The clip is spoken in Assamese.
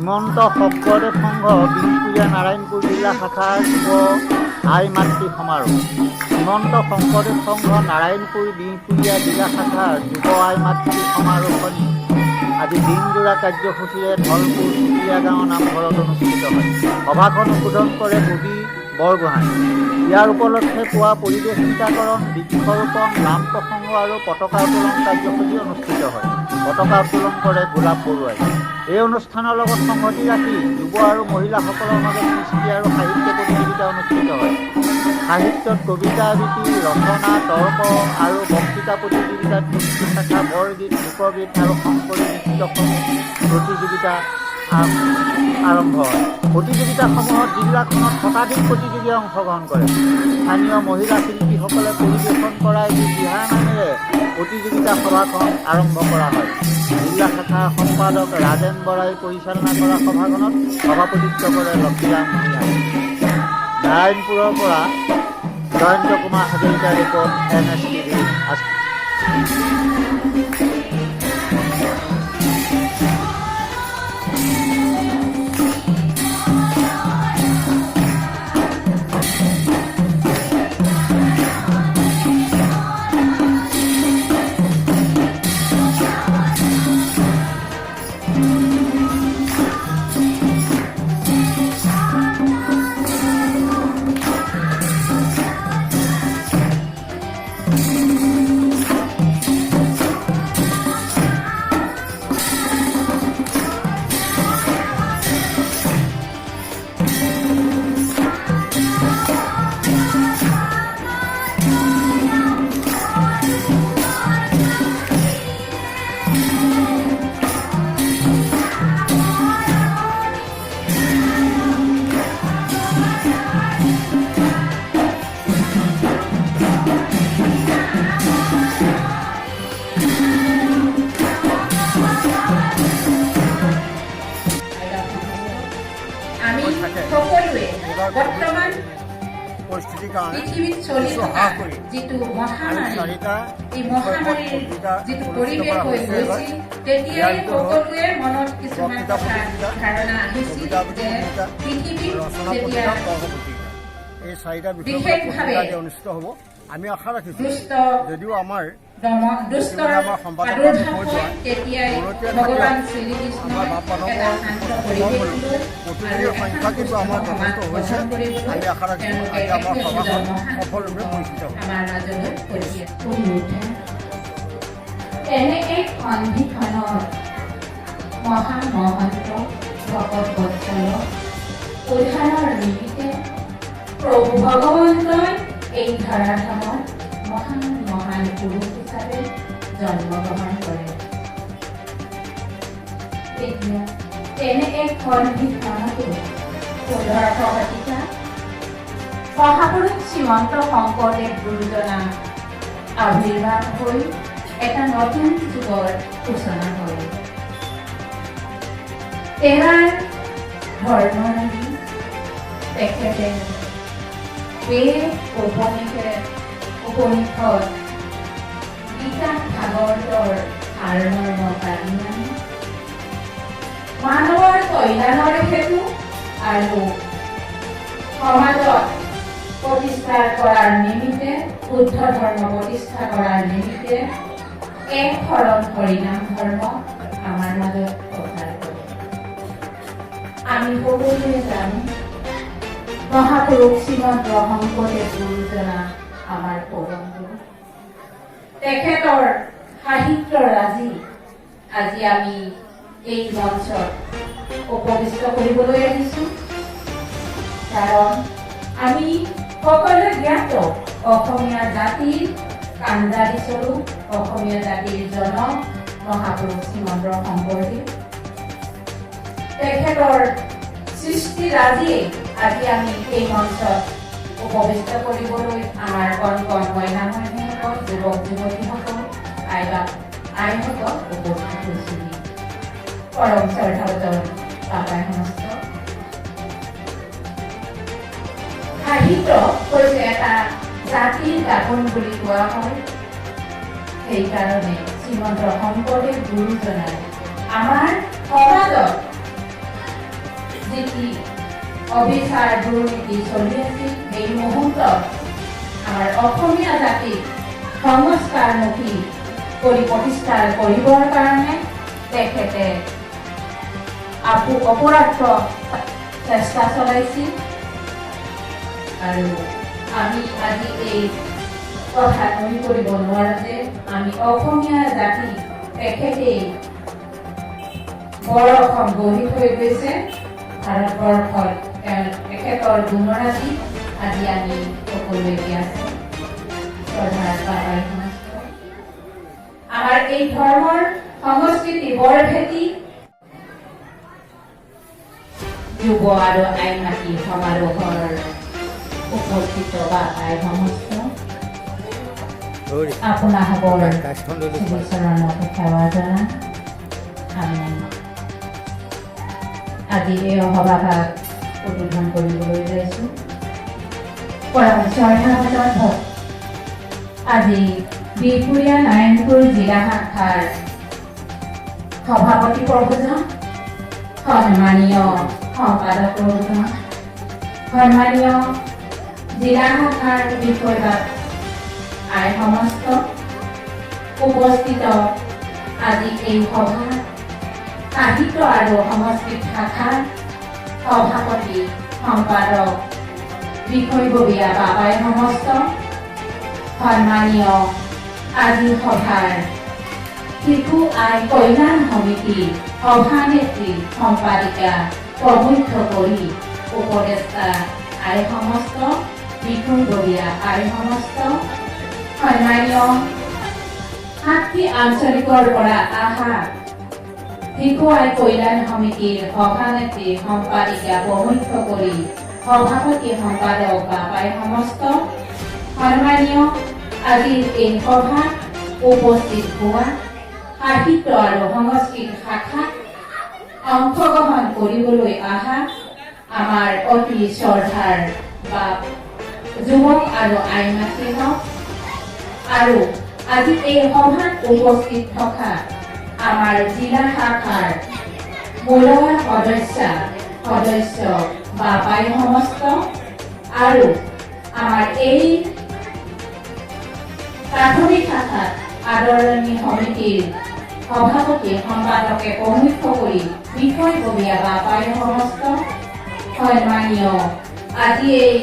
শ্ৰীমন্ত শংকৰদেৱ সংঘ বিহপুৰীয়া নাৰায়ণপুৰ জিলা শাখাৰ যুৱ আই মাতৃ সমাৰোহ। শ্ৰীমন্ত শংকৰদেৱ সংঘ নাৰায়ণপুৰ বিহপুৰীয়া জিলা শাখাৰ যুৱ আই মাতৃ সমাৰোহখনি আজি দিনজোৰা কাৰ্যসূচীৰে ধলপুৰ চুতীয়া গাঁৱৰ নামঘৰত অনুষ্ঠিত হয়। সভাখন উদ্বোধন কৰে ববি বৰগোহাঁই। ইয়াৰ উপলক্ষে পুৱা পৰিৱেশ চিন্তাকৰণ, বৃক্ষৰোপণ, নাম প্ৰসংগ আৰু পতাকা উত্তোলন কাৰ্যসূচী অনুষ্ঠিত হয়। পতাকা উত্তোলন কৰে গোলাপ বৰুৱাই। এই অনুষ্ঠানৰ লগত সংগতি ৰাখি যুৱ আৰু মহিলাসকলৰ মাজত কৃষ্টি আৰু সাহিত্য প্ৰতিযোগিতা অনুষ্ঠিত হয়। সাহিত্যত কবিতা আবৃত্তি, ৰচনা, তৰ্ক আৰু বক্তৃতা প্ৰতিযোগিতাত কৃষ্টি শাখা, বৰগীত, লোকগীত আৰু শংকৰী নৃত্যসমূহ প্ৰতিযোগিতা আৰম্ভ হয়। প্ৰতিযোগিতাসমূহত জিলাখনত শতাধিক প্ৰতিযোগীয়ে অংশগ্ৰহণ কৰে। স্থানীয় মহিলা শিল্পীসকলে পৰিৱেশন কৰা এই দিহা নামেৰে প্ৰতিযোগিতা সভাখন আৰম্ভ কৰা হয়। জিলা শাখাৰ সম্পাদক ৰাজেন বৰাই পৰিচালনা কৰা সভাখনত সভাপতিত্ব কৰে লক্ষীৰাম ভূঞাই। নাৰায়ণপুৰৰ পৰা জয়ন্ত কুমাৰ হাজৰিকাৰ ৰিপৰ্ট, NSTV। বৰ্তমান পৰিস্থিতিৰ কাৰণে পৃথিৱীত চলি থকা যিটো মহামাৰী, এই মহামাৰীৰ যিটো পৰিৱেশ হৈ গৈছিল, তেতিয়াই সকলোৱে মনত কিছুমান কথা ধাৰণা আহিছিল যে পৃথিৱীত যেতিয়া এই চাৰিটা বিশেষভাৱে অনুষ্ঠিত হ'ব। আমি আশা ৰাখিছোঁ দুষ্ট যদিও আমাৰ দুষ্টৰ প্ৰাদুৰ্ভাৱ হয়, তেতিয়াই ভগৱান শ্ৰীকৃষ্ণ এটা শান্ত পৰিৱেশ সংখ্যা কিন্তু আমাৰ যথেষ্ট হৈছে। আমি আশা ৰাখিছোঁ আজি আমাৰ সভাখন সফলভাৱে পৰিচিত হ'ব। আমাৰ মাজলৈ কৰি উঠে। এনে এক সন্ধিক্ষণত মহামহন্ত ভকত বৎসল উদ্ধাৰৰ নিমিত্তে প্ৰভু ভগৱন্তই এই ধৰাধামত মহান মহান পুৰুষ হিচাপে জন্মগ্ৰহণ কৰে। এতিয়া এনে এক সন্ধিক্ষণতো ১৫শ শতিকা মহাপুৰুষ শ্ৰীমন্ত শংকৰদেৱ গুৰুজনা আৱিৰ্ভাৱ হৈ এটা নতুন যুগৰ সূচনা কৰে। এৰাৰ ধৰ্মৰাজি তেখেতে বেদ, উপনিষদ, গীতা, ভাগৱতৰ সাৰমৰ্ম পাৰি আনি মানৱৰ কল্যাণৰ হেতু আৰু সমাজত প্ৰতিষ্ঠা কৰাৰ নিমিত্তে, শুদ্ধ ধৰ্ম প্ৰতিষ্ঠা কৰাৰ নিমিত্তে এক শৰণ হৰিনাম ধৰ্ম আমাৰ মাজত প্ৰচাৰ কৰে। আমি সকলোৱে জানো মহাপুৰুষ শ্ৰীমন্ত শংকৰদেৱ গুৰুজনা আমাৰ পৰম গুৰু। তেখেতৰ সাহিত্যৰাজি আজি আমি এই মঞ্চত উপবিষ্ট কৰিবলৈ আহিছোঁ, কাৰণ আমি সকলোৱে জ্ঞাত অসমীয়া জাতিৰ কাণ্ডাৰী স্বৰূপ, অসমীয়া জাতিৰ জনক মহাপুৰুষ শ্ৰীমন্ত শংকৰদেৱ। তেখেতৰ সৃষ্টিৰাজিয়ে আজি আমি এই মঞ্চত উপবিষ্ট কৰিবলৈ আমাৰ কণ কণ মহিলা-মহিলাসকল, যুৱক যুৱতীসকল, আইসকল উপস্থিত হৈছিল। পৰম শ্ৰদ্ধাভাজন বাবাই সমস্ত। সাহিত্য হৈছে এটা জাতিৰ দাপোন বুলি কোৱা হয়। সেইকাৰণে শ্ৰীমন্ত শংকৰদেৱ গুৰুজনাই আমাৰ সমাজত যেটি অবিচাৰ দুৰ্নীতি চলি আছিল এই মুহূৰ্তত আমাৰ অসমীয়া জাতিক সংস্কাৰমুখী কৰি প্ৰতিষ্ঠা কৰিবৰ কাৰণে তেখেতে অপৰাধ চেষ্টা চলাইছিল আৰু আমি আজি এই কথা নুই কৰিব নোৱাৰো যে আমি অসমীয়া জাতি তেখেতেই বৰ অসম গঢ়ি থৈ গৈছে ভাৰতবৰ্ষত তেখেতৰ গুণৰাজি আজি আমি সকলোৱে আছে আমাৰ এই ধৰ্মৰ সংস্কৃতি বৰ ভেটি যুৱ আৰু আইন মাতি সমাৰোহৰ উপস্থিত বা আই সমস্ত আপোনাসৱৰ চৰণত সেৱা জনা আমি আজি এই সভাভাগ উদ্বোধন কৰিবলৈ লৈছোঁ আজি বিহপুৰীয়া নাৰায়ণপুৰ জিলা শাখাৰ সভাপতি প্ৰভুজন সন্মানীয় সম্পাদক প্ৰভুজন সন্মানীয় জিলা শাখাৰ বিষয়বাদ আই সমস্ত উপস্থিত আজি এই সভা সাহিত্য আৰু সংস্কৃত শাখাৰ সভাপতি সম্পাদক বিষয়ববীয়া বাবাই সমস্ত সন্মানীয় আজি সভাৰ শিশু আই কল্যাণ সমিতিৰ সভানেত্ৰী সম্পাদিকা প্ৰমুখ কৰি উপদেষ্টা আই সমস্ত বিষয়ববীয়া আই সমস্ত সন্মানীয় 7টি আঞ্চলিকৰ পৰা অহা শিশু আই কল্যাণ সমিতিৰ সভানেত্ৰী সম্পাদিকা প্ৰমুখ কৰি সভাপতি সম্পাদক বাবাই সমস্ত সন্মানীয় আজিৰ এই সভাত উপস্থিত হোৱা সাহিত্য আৰু সংস্কৃত শাখাত অংশগ্ৰহণ কৰিবলৈ অহা আমাৰ অতি শ্ৰদ্ধাৰ বা যুৱক আৰু আইন মাতৃ হওক আৰু আজি এই সভাত উপস্থিত থকা আমাৰ জিলা শাখাৰ মূলৱা সদস্য বাবাই সমস্ত আৰু আমাৰ এই প্ৰাথমিক শাখাত আদৰণী সমিতিৰ সভাপতি সম্পাদকে প্ৰমুখ কৰি বিষয়ববীয়া বাবাই সমস্ত সন্মানীয় আজি এই